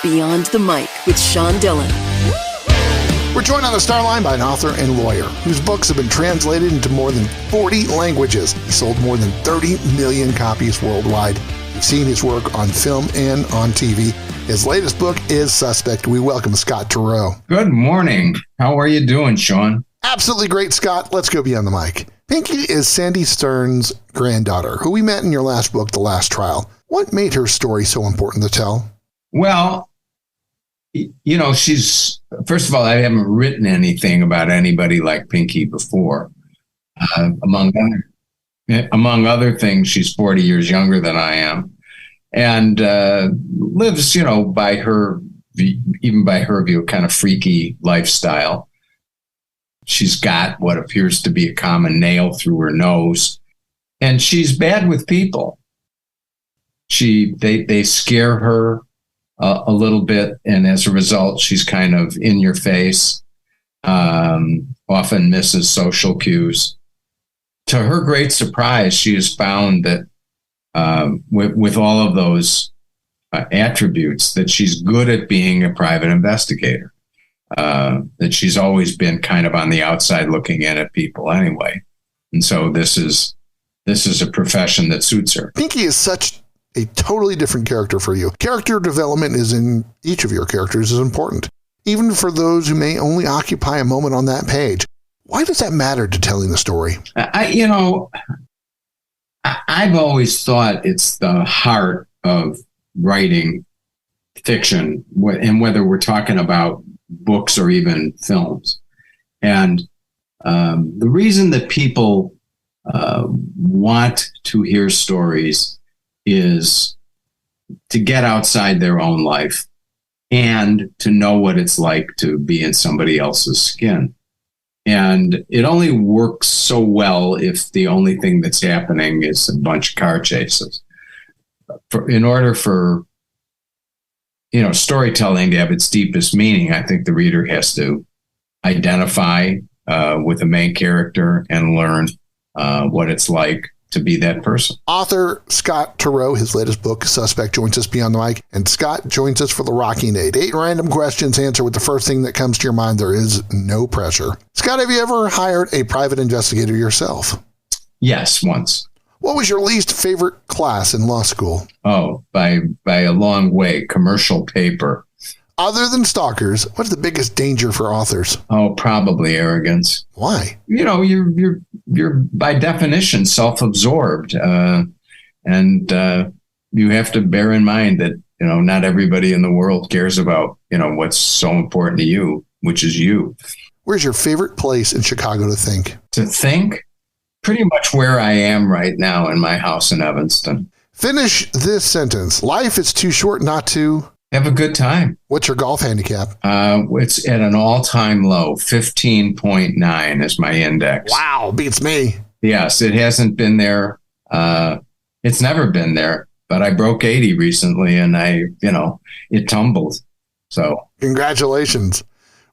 Beyond the Mic with Sean Dillon. We're joined on the star line by an author and lawyer whose books have been translated into more than 40 languages. He sold more than 30 million copies worldwide. You've seen his work on film and on TV. His latest book is Suspect. We welcome Scott Turow. Good morning. How are you doing, Sean? Absolutely great, Scott. Let's go beyond the mic. Pinky is Sandy Stern's granddaughter, who we met in your last book, The Last Trial. What made her story so important to tell? Well, she's, first of all, I haven't written anything about anybody like Pinky before. Among other things, she's 40 years younger than I am, and lives, by her view, kind of freaky lifestyle. She's got what appears to be a common nail through her nose, and she's bad with people. They scare her a little bit, and as a result, she's kind of in your face, often misses social cues. To her great surprise, she has found that with all of those attributes, that she's good at being a private investigator, that she's always been kind of on the outside looking in at people anyway. And so this is a profession that suits her. Pinky is such a totally different character for you. Character development is in each of your characters is important, even for those who may only occupy a moment on that page. Why does that matter to telling the story? I've always thought it's the heart of writing fiction, and whether we're talking about books or even films. And the reason that people want to hear stories is to get outside their own life and to know what it's like to be in somebody else's skin. And it only works so well if the only thing that's happening is a bunch of car chases. In order for storytelling to have its deepest meaning, I think the reader has to identify with the main character and learn what it's like to be that person. Author Scott Turow, his latest book, Suspect, joins us beyond the mic. And Scott joins us for the Rocky Nade. 8 random questions, answer with the first thing that comes to your mind. There is no pressure. Scott, have you ever hired a private investigator yourself? Yes, once. What was your least favorite class in law school? Oh, by a long way, commercial paper. Other than stalkers, what's the biggest danger for authors? Oh, probably arrogance. Why? You're by definition self-absorbed, and you have to bear in mind that not everybody in the world cares about what's so important to you, which is you. Where's your favorite place in Chicago to think? To think? Pretty much where I am right now in my house in Evanston. Finish this sentence. Life is too short not to have a good time. What's your golf handicap? It's at an all-time low. 15.9 is my index. Wow, beats me. Yes, it hasn't been there. It's never been there. But I broke 80 recently, and it tumbled. So congratulations.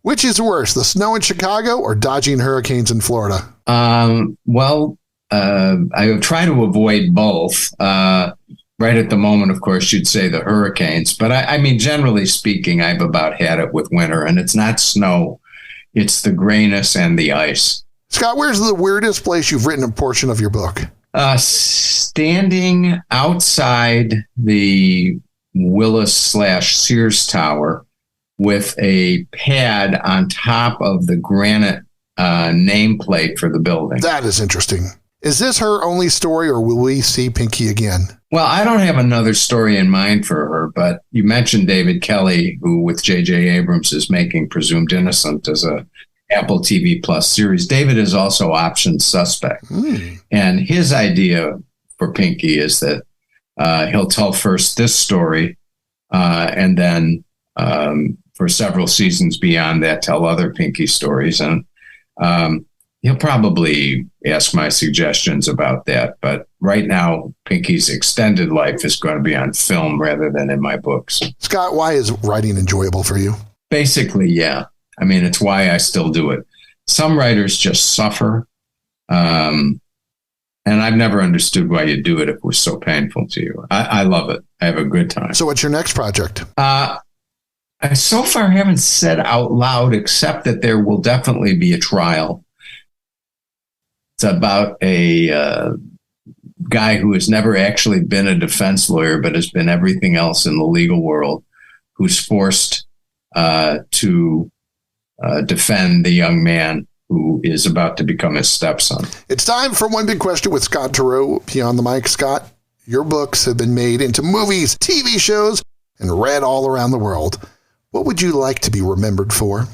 Which is worse, the snow in Chicago or dodging hurricanes in Florida? I try to avoid both. Right at the moment, of course, you'd say the hurricanes. But I mean, generally speaking, I've about had it with winter. And it's not snow. It's the grayness and the ice. Scott, where's the weirdest place you've written a portion of your book? Standing outside the Willis/Sears Tower with a pad on top of the granite nameplate for the building. That is interesting. Is this her only story, or will we see Pinky again? Well, I don't have another story in mind for her, but you mentioned David Kelly, who with J.J. Abrams is making Presumed Innocent as a Apple TV Plus series. David is also optioned Suspect. And his idea for Pinky is that he'll tell first this story and then for several seasons beyond that, tell other Pinky stories. And he'll probably ask my suggestions about that. But right now, Pinky's extended life is going to be on film rather than in my books. Scott, why is writing enjoyable for you? Basically, yeah. I mean, it's why I still do it. Some writers just suffer. And I've never understood why you do it if it was so painful to you. I love it. I have a good time. So what's your next project? I so far haven't said out loud, except that there will definitely be a trial. It's about a guy who has never actually been a defense lawyer, but has been everything else in the legal world, who's forced to defend the young man who is about to become his stepson. It's time for One Big Question with Scott Turow. Beyond the mic, Scott, your books have been made into movies, TV shows, and read all around the world. What would you like to be remembered for?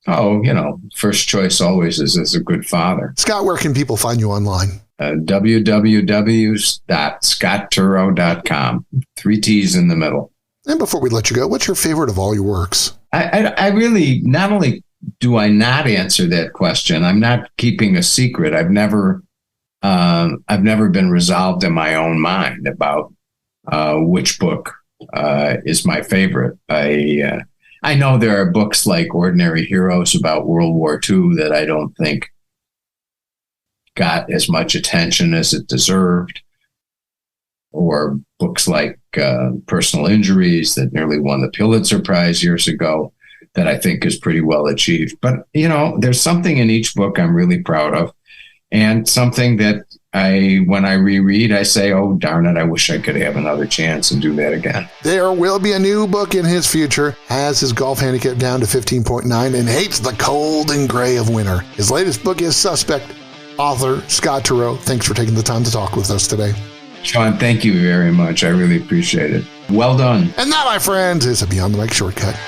Oh, first choice always is as a good father. Scott, where can people find you online? www.scottturow.com. 3 T's in the middle. And before we let you go, what's your favorite of all your works? I really, not only do I not answer that question, I'm not keeping a secret. I've never been resolved in my own mind about which book is my favorite. I know there are books like Ordinary Heroes about World War II that I don't think got as much attention as it deserved, or books like Personal Injuries that nearly won the Pulitzer Prize years ago that I think is pretty well achieved. But, there's something in each book I'm really proud of, and something that when I reread, I say, oh, darn it, I wish I could have another chance and do that again. There will be a new book in his future, has his golf handicap down to 15.9 and hates the cold and gray of winter. His latest book is Suspect. Author Scott Turow, thanks for taking the time to talk with us today. Sean, thank you very much. I really appreciate it. Well done. And that, my friends, is a Beyond the Mic shortcut.